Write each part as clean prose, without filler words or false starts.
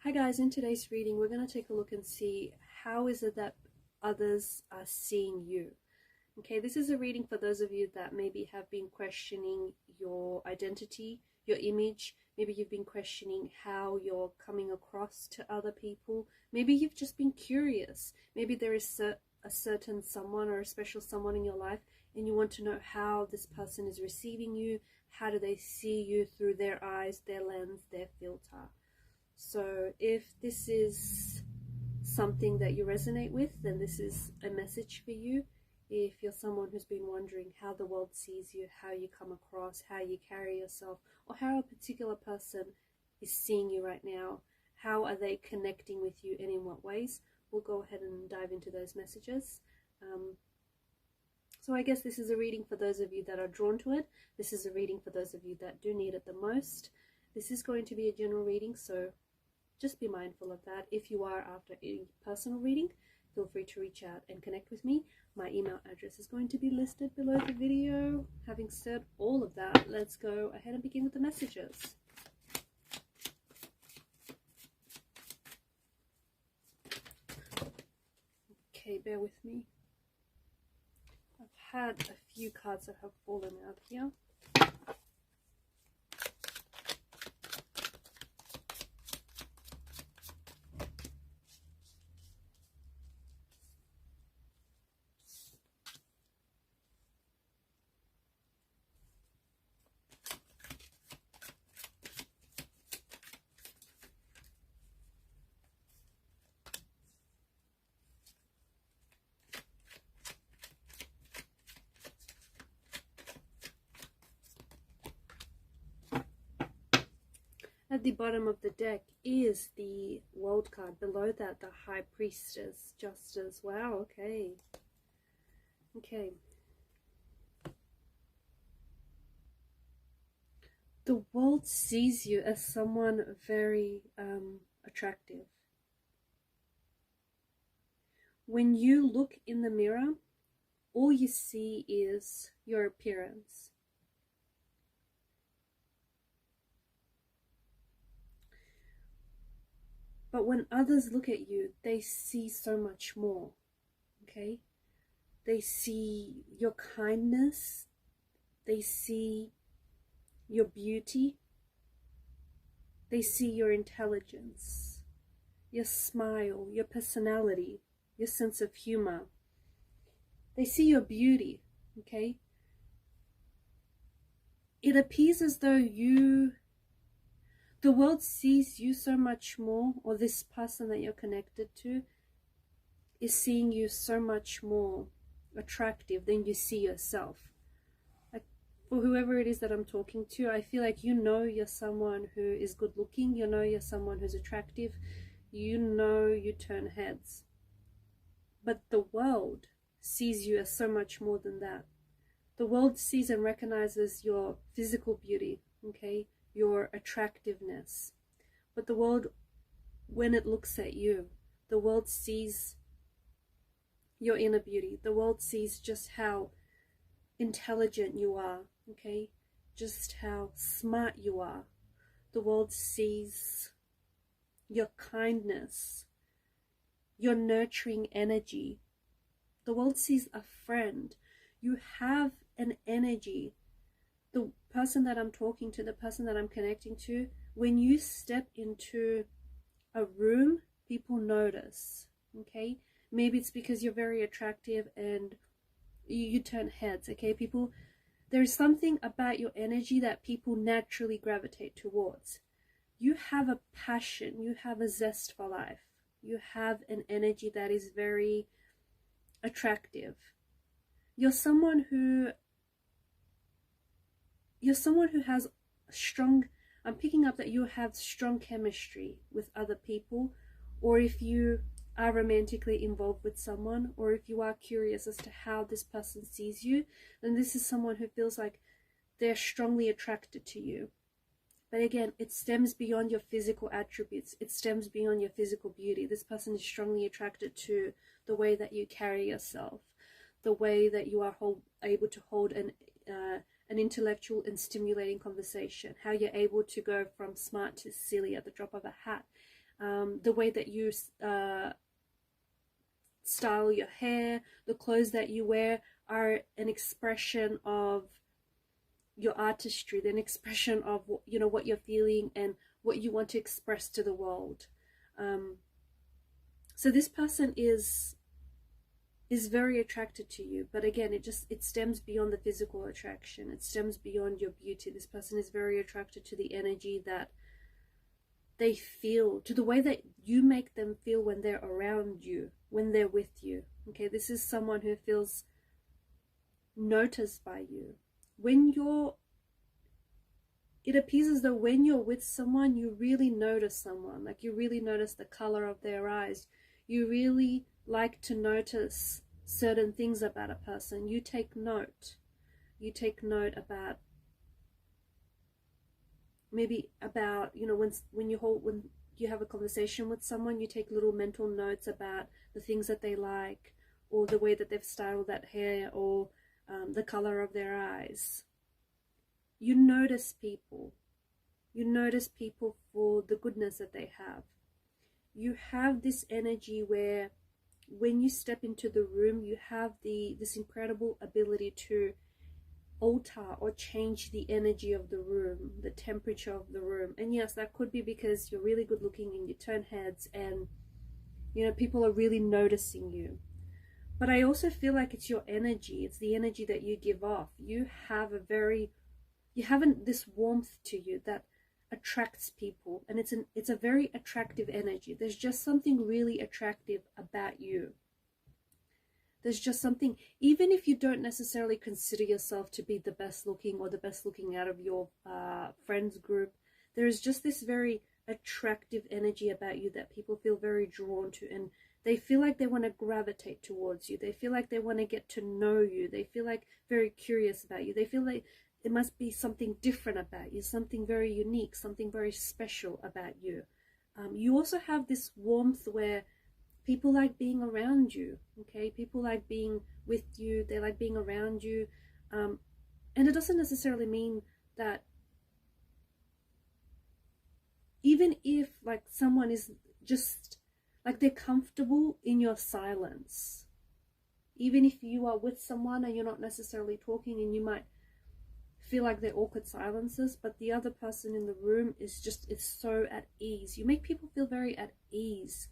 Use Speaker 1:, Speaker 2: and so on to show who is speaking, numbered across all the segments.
Speaker 1: Hi guys, in today's reading we're going to take a look and see how is it that others are seeing you. Okay, this is a reading for those of you that maybe have been questioning your identity, your image. Maybe you've been questioning how you're coming across to other people. Maybe you've just been curious. Maybe there is a certain someone or a special someone in your life and you want to know how this person is receiving you. How do they see you through their eyes, their lens, their filter? So if this is something that you resonate with, then this is a message for you. If you're someone who's been wondering how the world sees you, how you come across, how you carry yourself, or how a particular person is seeing you right now, how are they connecting with you and in what ways, we'll go ahead and dive into those messages. So I guess this is a reading for those of you that are drawn to it. This is a reading for those of you that do need it the most. This is going to be a general reading, so just be mindful of that. If you are after a personal reading, feel free to reach out and connect with me. My email address is going to be listed below the video. Having said all of that, let's go ahead and begin with the messages. Okay, bear with me. I've had a few cards that have fallen out here. At the bottom of the deck is the World card. Below that, the High Priestess, Justice. Wow, okay. Okay. The world sees you as someone very attractive. When you look in the mirror, all you see is your appearance. But when others look at you, they see so much more, okay? They see your kindness, they see your beauty, they see your intelligence, your smile, your personality, your sense of humor. They see your beauty, okay? It appears as though the world sees you so much more, or this person that you're connected to is seeing you so much more attractive than you see yourself. Like, for whoever it is that I'm talking to, I feel like you're someone who is good looking, you're someone who's attractive, you turn heads. But the world sees you as so much more than that. The world sees and recognizes your physical beauty, okay? Your attractiveness. But the world, when it looks at you, the world sees your inner beauty. The world sees just how intelligent you are, okay? Just how smart you are. The world sees your kindness, your nurturing energy. The world sees a friend. You have an energy. The person that I'm talking to, the person that I'm connecting to, when you step into a room, people notice, okay? Maybe it's because you're very attractive and you turn heads, okay? There's something about your energy that people naturally gravitate towards. You have a passion, you have a zest for life. You have an energy that is very attractive. You're someone who has strong, I'm picking up that you have strong chemistry with other people, or if you are romantically involved with someone, or if you are curious as to how this person sees you, then this is someone who feels like they're strongly attracted to you. But again, it stems beyond your physical attributes. It stems beyond your physical beauty. This person is strongly attracted to the way that you carry yourself, the way that you are able to hold an intellectual and stimulating conversation, how you're able to go from smart to silly at the drop of a hat. the way that you style your hair, the clothes that you wear are an expression of your artistry, an expression of, you know, what you're feeling and what you want to express to the world. So this person is very attracted to you, but again, it stems beyond the physical attraction. It stems beyond your beauty. This person is very attracted to the energy that they feel, to the way that you make them feel when they're around you, when they're with you. Okay, this is someone who feels noticed by you. It appears as though when you're with someone, you really notice someone. Like, you really notice the color of their eyes. You really like to notice certain things about a person. You take note. You take note about, maybe about, you know, when you have a conversation with someone, you take little mental notes about the things that they like, or the way that they've styled that hair, or the color of their eyes. You notice people. You notice people for the goodness that they have. You have this energy where when you step into the room, you have this incredible ability to alter or change the energy of the room, the temperature of the room. And yes, that could be because you're really good looking and you turn heads and, you know, people are really noticing you. But I also feel like it's your energy. It's the energy that you give off. You have this warmth to you that attracts people, and it's a very attractive energy. There's just something really attractive about you. There's just something, even if you don't necessarily consider yourself to be the best looking or the best looking out of your friends group, there is just this very attractive energy about you that people feel very drawn to, and they feel like they want to gravitate towards you. They feel like they want to get to know you. They feel like very curious about you. They feel like it must be something different about you, something very unique, something very special about you. You also have this warmth where people like being around you, okay? People like being with you. They like being around you. And it doesn't necessarily mean that even if like someone is just like they're comfortable in your silence, even if you are with someone and you're not necessarily talking and you might feel like they're awkward silences, but the other person in the room is so at ease. You make people feel very at ease.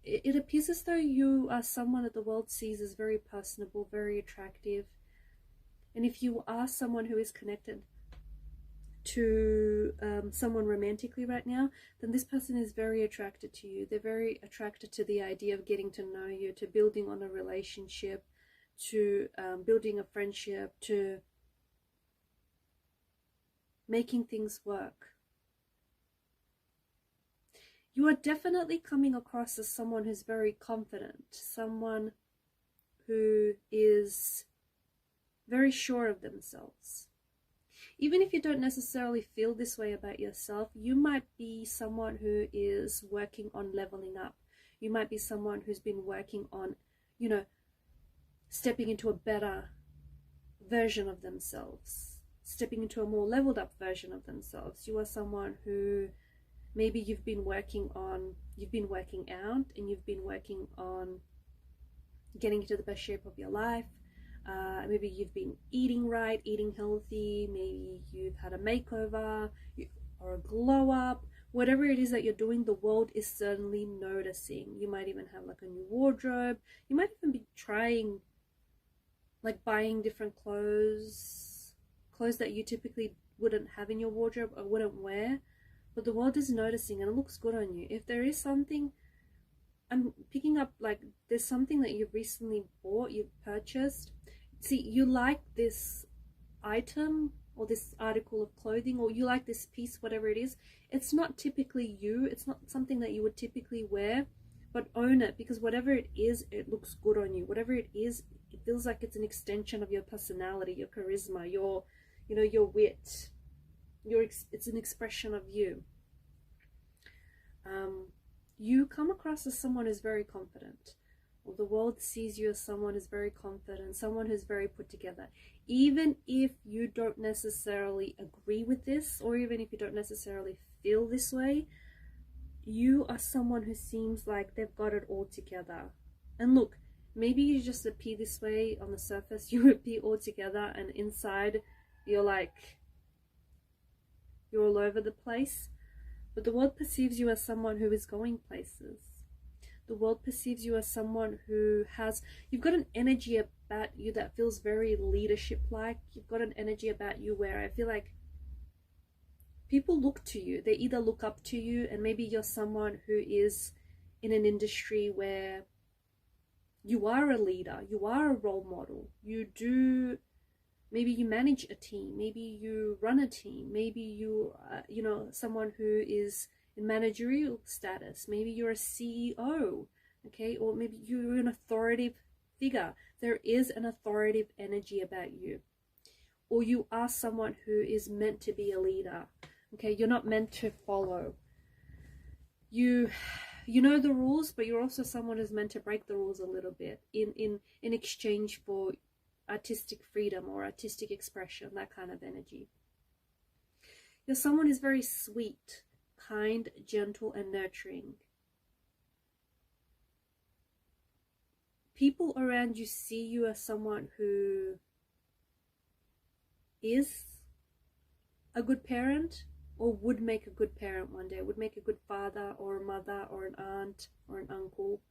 Speaker 1: It appears as though you are someone that the world sees as very personable, very attractive. And if you are someone who is connected to someone romantically right now, then this person is very attracted to you. They're very attracted to the idea of getting to know you, to building on a relationship, to building a friendship, to making things work. You are definitely coming across as someone who's very confident, someone who is very sure of themselves. Even if you don't necessarily feel this way about yourself, you might be someone who is working on leveling up. You might be someone who's been working on, you know, stepping into a better version of themselves, stepping into a more leveled up version of themselves. You are someone who maybe you've been working out and you've been working on getting into the best shape of your life. Maybe you've been eating right, eating healthy. Maybe you've had a makeover or a glow up. Whatever it is that you're doing, the world is certainly noticing. You might even have like a new wardrobe. You might even be trying, like buying different clothes that you typically wouldn't have in your wardrobe or wouldn't wear. But the world is noticing and it looks good on you. If there is something, I'm picking up like there's something that you've recently bought, you've purchased. See, you like this item or this article of clothing, or you like this piece, whatever it is. It's not typically you. It's not something that you would typically wear, but own it, because whatever it is, it looks good on you. Whatever it is, it feels like it's an extension of your personality, your charisma, your, you know, your wit. It's an expression of you. You come across as someone who's very confident, or the world sees you as someone who's very confident, someone who's very put together. Even if you don't necessarily agree with this, or even if you don't necessarily feel this way, you are someone who seems like they've got it all together. And look, maybe you just appear this way on the surface, you appear all together, and inside you're like, you're all over the place. But the world perceives you as someone who is going places. The world perceives you as someone who has, you've got an energy about you that feels very leadership-like. You've got an energy about you where I feel like people look to you. They either look up to you, and maybe you're someone who is in an industry where you are a leader, you are a role model, maybe you manage a team, maybe you run a team, maybe you someone who is in managerial status, maybe you're a CEO, okay, or maybe you're an authoritative figure. There is an authoritative energy about you, or you are someone who is meant to be a leader, okay. You're not meant to follow. You know the rules, but you're also someone who's meant to break the rules a little bit in exchange for artistic freedom or artistic expression, that kind of energy. You're someone who's very sweet, kind, gentle, and nurturing. People around you see you as someone who is a good parent, or would make a good parent one day, would make a good father or a mother or an aunt or an uncle.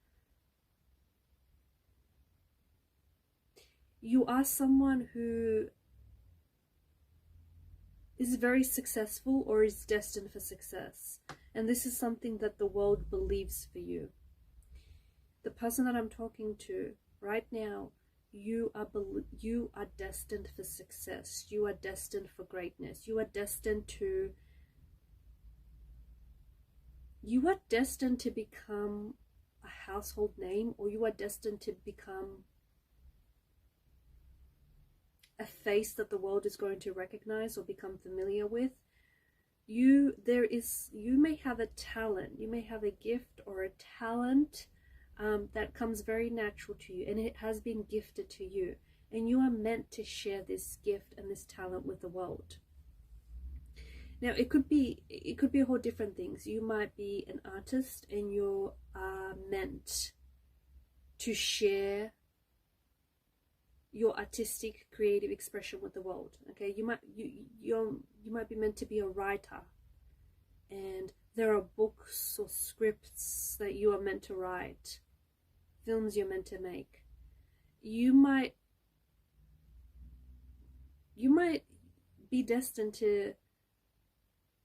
Speaker 1: You are someone who is very successful or is destined for success. And this is something that the world believes for you. The person that I'm talking to right now, you are destined for success. You are destined for greatness. You are destined to become a household name, or you are destined to become a face that the world is going to recognize or become familiar with. You may have a talent, you may have a gift or a talent that comes very natural to you, and it has been gifted to you, and you are meant to share this gift and this talent with the world. Now it could be a whole different things. You might be an artist and you are meant to share your artistic creative expression with the world, okay. You might be meant to be a writer, and there are books or scripts that you are meant to write, films you're meant to make. You might be destined to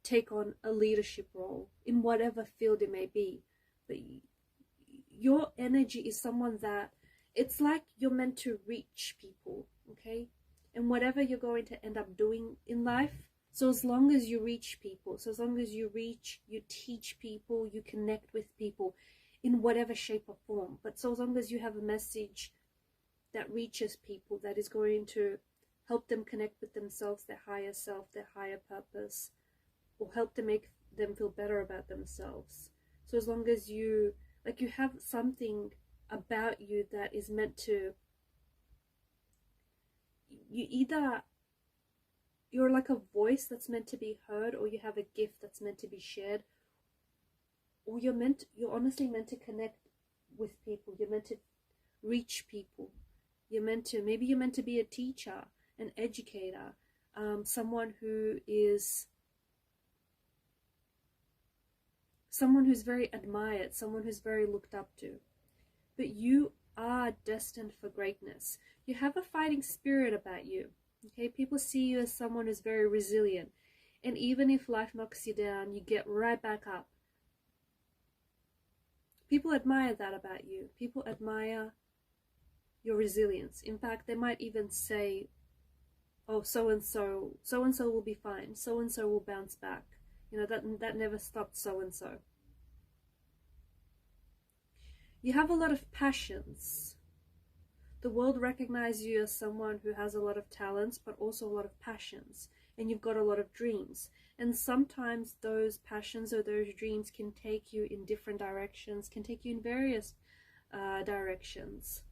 Speaker 1: take on a leadership role in whatever field it may be, but your energy is someone that, it's like you're meant to reach people, okay? And whatever you're going to end up doing in life, so as long as you reach people, so as long as you teach people, you connect with people in whatever shape or form, but so as long as you have a message that reaches people, that is going to help them connect with themselves, their higher self, their higher purpose, or help to make them feel better about themselves. So as long as you have something about you that is meant to, you're like a voice that's meant to be heard, or you have a gift that's meant to be shared, or you're honestly meant to connect with people. You're meant to reach people. Maybe you're meant to be a teacher, an educator, someone who's very admired, someone who's very looked up to. But you are destined for greatness. You have a fighting spirit about you, okay? People see you as someone who's very resilient, and even if life knocks you down, you get right back up. People admire that about you. People admire your resilience. In fact, they might even say, oh, so-and-so will be fine, so-and-so will bounce back, you know, that never stopped so-and-so. You have a lot of passions. The world recognizes you as someone who has a lot of talents, but also a lot of passions, and you've got a lot of dreams. And sometimes those passions or those dreams can take you in different directions, can take you in various directions.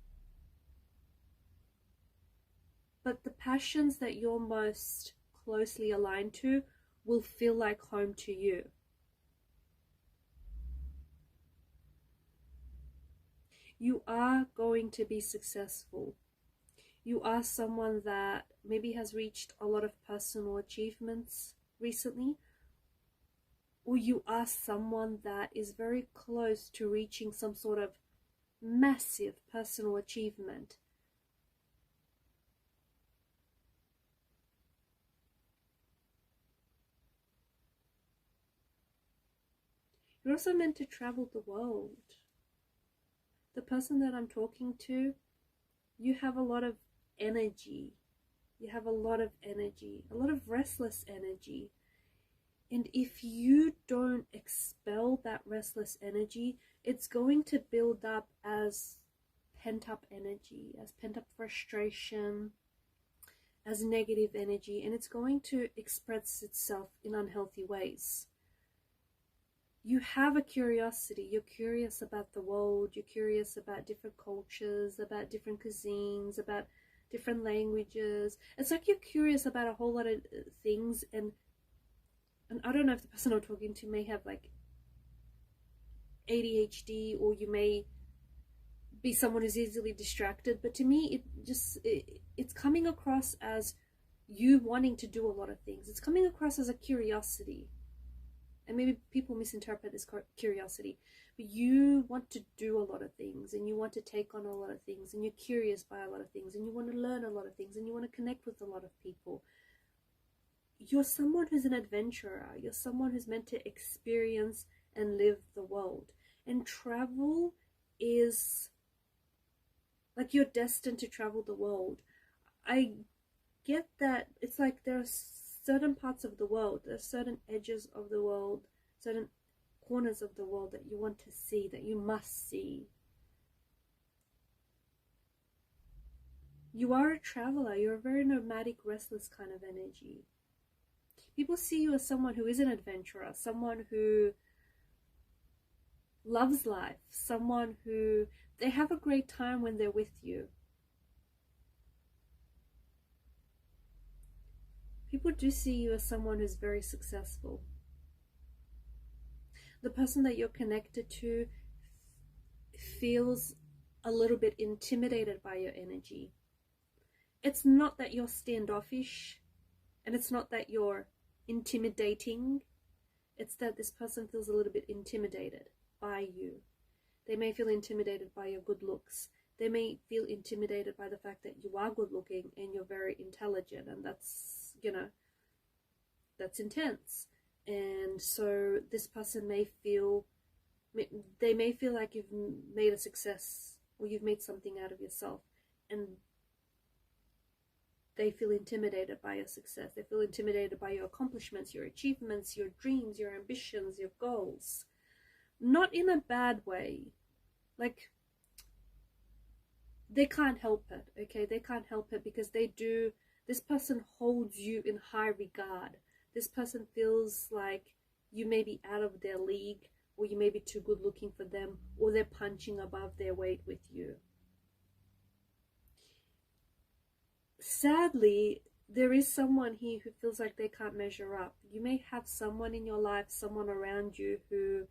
Speaker 1: But the passions that you're most closely aligned to will feel like home to you. You are going to be successful. You are someone that maybe has reached a lot of personal achievements recently, or you are someone that is very close to reaching some sort of massive personal achievement. You're also meant to travel the world. The person that I'm talking to, you have a lot of energy. You have a lot of energy, a lot of restless energy. And if you don't expel that restless energy, it's going to build up as pent-up energy, as pent-up frustration, as negative energy, and it's going to express itself in unhealthy ways. You have a curiosity. You're curious about the world. You're curious about different cultures, about different cuisines, about different languages. It's like you're curious about a whole lot of things, and I don't know if the person I'm talking to may have like ADHD, or you may be someone who's easily distracted, but to me it's coming across as you wanting to do a lot of things. It's coming across as a curiosity, and maybe people misinterpret this curiosity, but you want to do a lot of things, and you want to take on a lot of things, and you're curious by a lot of things, and you want to learn a lot of things, and you want to connect with a lot of people. You're someone who's an adventurer. You're someone who's meant to experience and live the world. And travel is like you're destined to travel the world. I get that it's like there are certain parts of the world, there are certain edges of the world, certain corners of the world that you want to see, that you must see. You are a traveler. You're a very nomadic, restless kind of energy. People see you as someone who is an adventurer, someone who loves life, someone who they have a great time when they're with you. People do see you as someone who's very successful. The person that you're connected to feels a little bit intimidated by your energy. It's not that you're standoffish, and it's not that you're intimidating. It's that this person feels a little bit intimidated by you. They may feel intimidated by your good looks. They may feel intimidated by the fact that you are good looking and you're very intelligent, and that's, you know, that's intense. And so this person may feel, they may feel like you've made a success, or you've made something out of yourself, and they feel intimidated by your success. They feel intimidated by your accomplishments, your achievements, your dreams, your ambitions, your goals. Not in a bad way. Like, they can't help it, okay? They can't help it because they do. This person holds you in high regard. This person feels like you may be out of their league, or you may be too good looking for them, or they're punching above their weight with you. Sadly, there is someone here who feels like they can't measure up. You may have someone in your life, someone around you who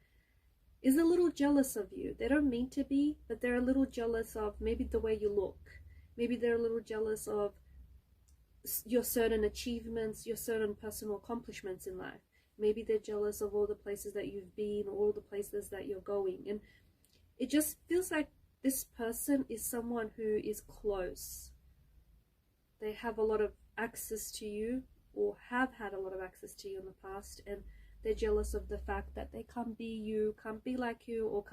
Speaker 1: is a little jealous of you. They don't mean to be, but they're a little jealous of maybe the way you look. Maybe they're a little jealous of your certain achievements, your certain personal accomplishments in life. Maybe they're jealous of all the places that you've been, or all the places that you're going. And it just feels like this person is someone who is close. They have a lot of access to you, or have had a lot of access to you in the past, and they're jealous of the fact that they can't be you, can't be like you, or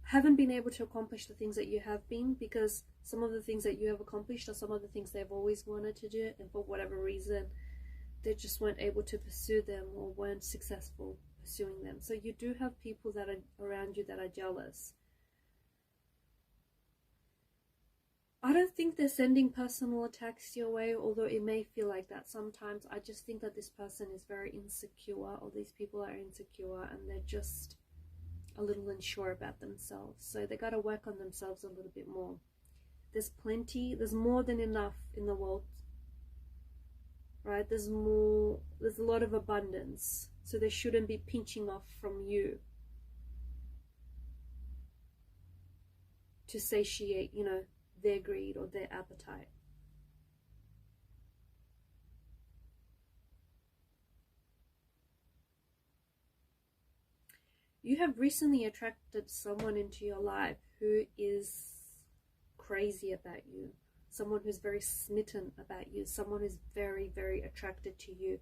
Speaker 1: haven't been able to accomplish the things that you have been, because some of the things that you have accomplished are some of the things they've always wanted to do, and for whatever reason they just weren't able to pursue them, or weren't successful pursuing them. So you do have people that are around you that are jealous. I don't think they're sending personal attacks your way, although it may feel like that sometimes. I just think that this person is very insecure, or these people are insecure, and they're just a little unsure about themselves. So they got to work on themselves a little bit more. There's more than enough in the world, right? There's a lot of abundance. So they shouldn't be pinching off from you. to satiate, you know, their greed or their appetite. You have recently attracted someone into your life who is crazy about you, someone who's very smitten about you, someone who's very, very attracted to you.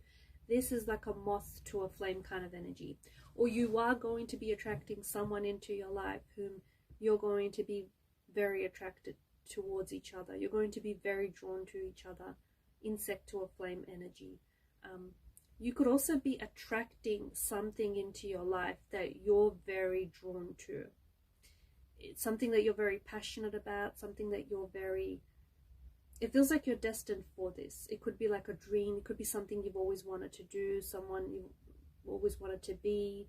Speaker 1: This is like a moth to a flame kind of energy. Or you are going to be attracting someone into your life whom you're going to be very attracted towards each other. You're going to be very drawn to each other. Insect to a flame energy. You could also be attracting something into your life that you're very drawn to. It's something that you're very passionate about, something that you're very... It feels like you're destined for this. It could be like a dream. It could be something you've always wanted to do, someone you've always wanted to be.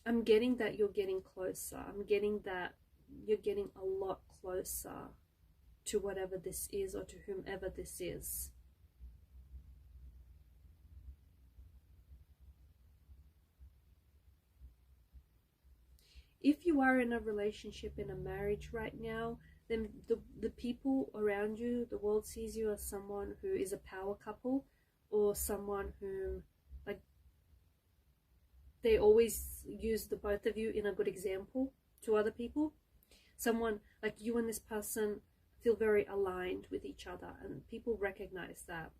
Speaker 1: I'm getting that you're getting closer. I'm getting that you're getting a lot closer to whatever this is or to whomever this is. If you are in a relationship, in a marriage right now, then the people around you, the world sees you as someone who is a power couple, or someone whom, like, they always use the both of you in a good example to other people. Someone like you and this person feel very aligned with each other, and people recognize that.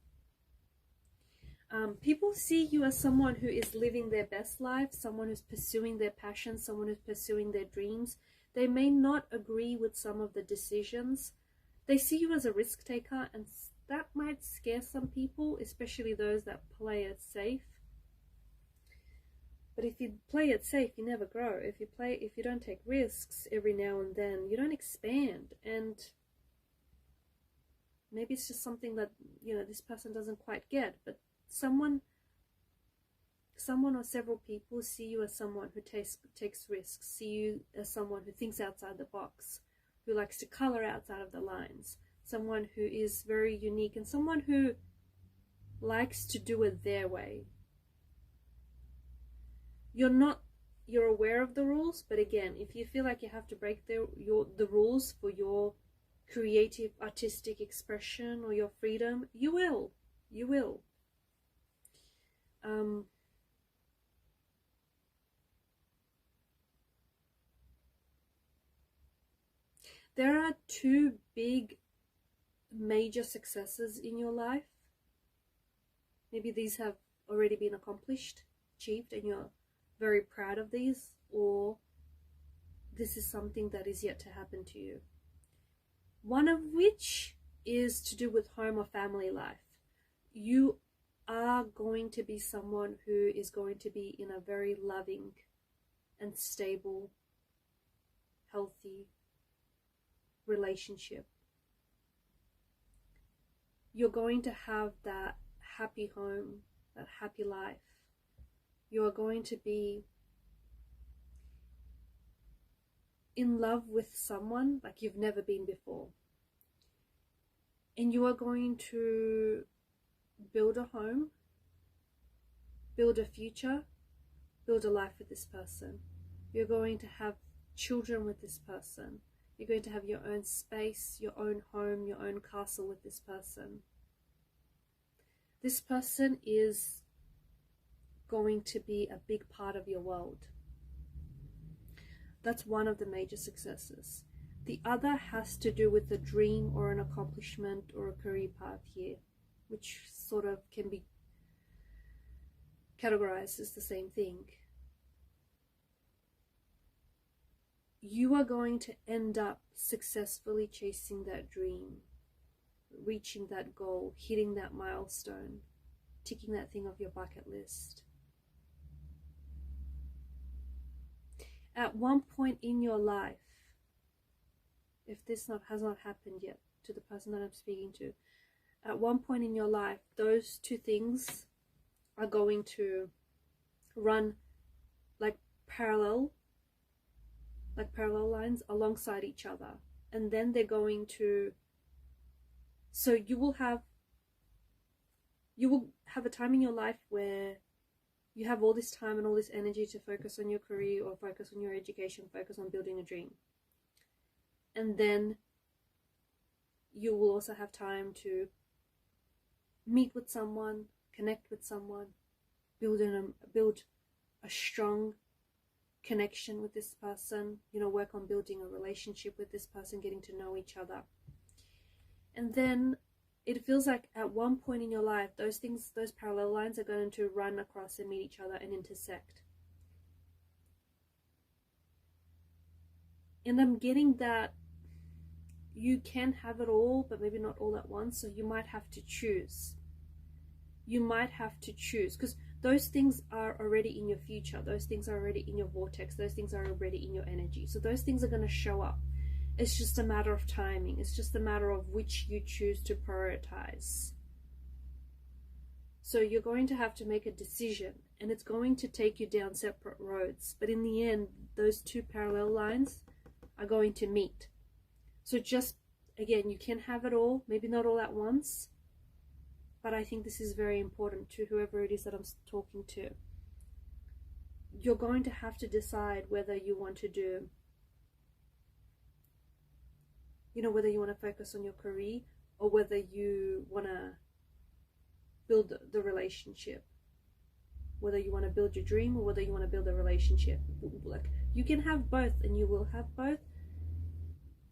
Speaker 1: People see you as someone who is living their best life, someone who's pursuing their passions, someone who's pursuing their dreams. They may not agree with some of the decisions. They see you as a risk taker, and that might scare some people, especially those that play it safe. But if you play it safe, you never grow. If you don't take risks every now and then, you don't expand. And maybe it's just something that, you know, this person doesn't quite get, but someone or several people see you as someone who takes risks, see you as someone who thinks outside the box, who likes to color outside of the lines, someone who is very unique, and someone who likes to do it their way. You're aware of the rules, but again, if you feel like you have to break the rules for your creative, artistic expression or your freedom, you will. There are two big major successes in your life. Maybe these have already been accomplished, achieved, and you're very proud of these, or this is something that is yet to happen to you. One of which is to do with home or family life. You are going to be someone who is going to be in a very loving and stable, healthy relationship. You're going to have that happy home, that happy life. You are going to be in love with someone like you've never been before. And you are going to build a home, build a future, build a life with this person. You're going to have children with this person. You're going to have your own space, your own home, your own castle with this person. This person is going to be a big part of your world. That's one of the major successes. The other has to do with a dream or an accomplishment or a career path here, which sort of can be categorized as the same thing. You are going to end up successfully chasing that dream, reaching that goal, hitting that milestone, ticking that thing off your bucket list. At one point in your life, if this has not happened yet to the person that I'm speaking to, at one point in your life, those two things are going to run like parallel lines alongside each other. And then they're going to, so you will have a time in your life where you have all this time and all this energy to focus on your career or focus on your education, focus on building a dream. And then you will also have time to meet with someone, connect with someone, build a strong connection with this person, you know, work on building a relationship with this person, getting to know each other. And then it feels like at one point in your life, those parallel lines are going to run across and meet each other and intersect. And I'm getting that you can have it all, but maybe not all at once. So you might have to choose. You might have to choose, because those things are already in your future. Those things are already in your vortex. Those things are already in your energy. So those things are going to show up. It's just a matter of timing. It's just a matter of which you choose to prioritize. So you're going to have to make a decision, and it's going to take you down separate roads. But in the end, those two parallel lines are going to meet. So just, again, you can have it all, maybe not all at once, but I think this is very important to whoever it is that I'm talking to. You're going to have to decide whether you want to do, you know, whether you want to focus on your career or whether you want to build the relationship, whether you want to build your dream or whether you want to build a relationship. Like, you can have both, and you will have both.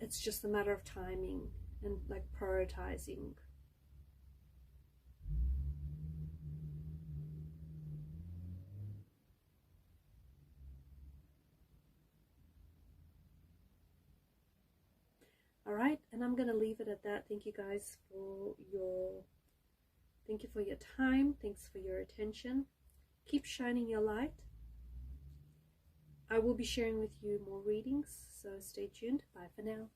Speaker 1: It's just a matter of timing and like prioritizing. All right, and I'm gonna leave it at that. Thank you guys for your time. Thanks for your attention. Keep shining your light. I will be sharing with you more readings, so stay tuned. Bye for now.